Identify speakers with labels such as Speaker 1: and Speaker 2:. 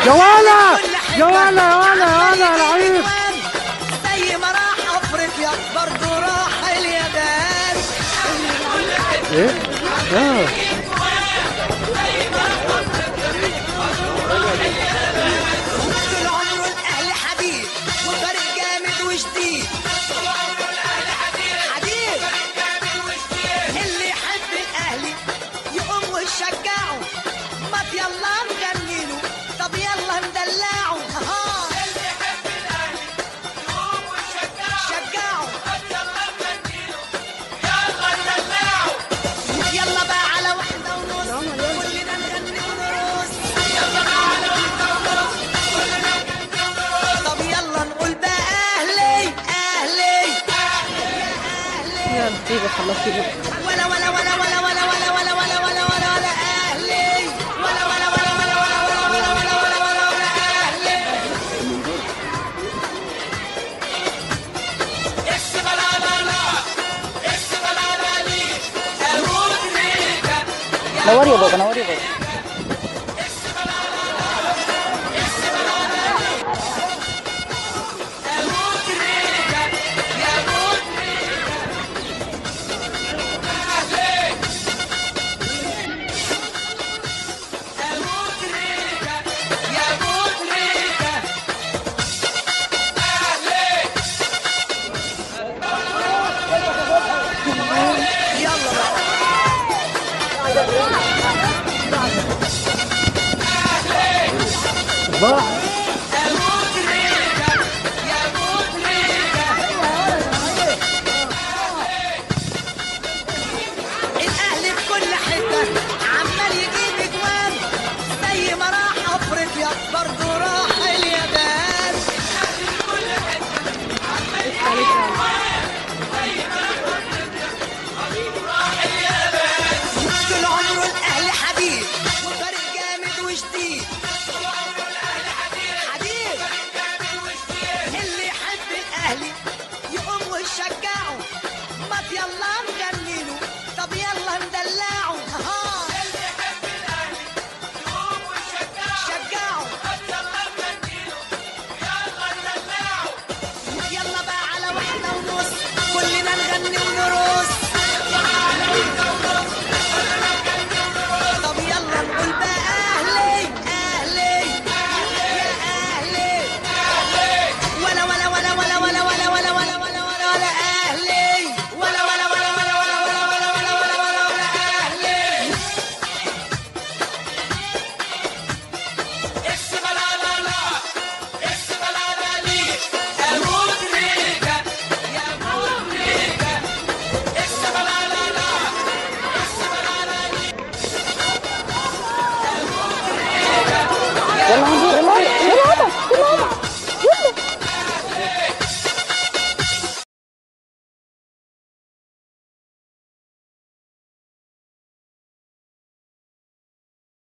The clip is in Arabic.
Speaker 1: يا ولا يا ولا يا ولا يا ولا لعيب.
Speaker 2: زي ما راح افريقيا برضه راح اليابان.
Speaker 1: ايه؟ اه
Speaker 2: طول عمره الاهلي حديد وفريق جامد وجديد. حديد اللي يحب الاهلي يقوم ويشجعه. ما يلا نغني له طب يلا ندلعه. اللي يحب الاهلي يقوم ويشجعه. طب يلا نغني له يلا ندلعه. يلا بقى على واحدة ونص كلنا نغني ونرقص. يلا بقى على واحدة ونص كلنا نغني ونرقص. طب يلا نقول بقى اهلي اهلي اهلي.
Speaker 3: يلا سيبي خلصتي بقى.
Speaker 2: ولا ولا ولا ولا ولا ولا ولا ولا ولا ولا ولا اهلي. ولا ولا ولا ولا ولا ولا ولا ولا ولا ولا ولا اهلي. اكسب لا لا لا اكسب لا لا لي اموت ريكا.
Speaker 3: نوري يا بابا نوري يا بابا.
Speaker 2: اموت ريكا يا موت ريكا. اهلي اموت ريكا يا موت ريكا. اهلي يلا بقى.
Speaker 1: صباح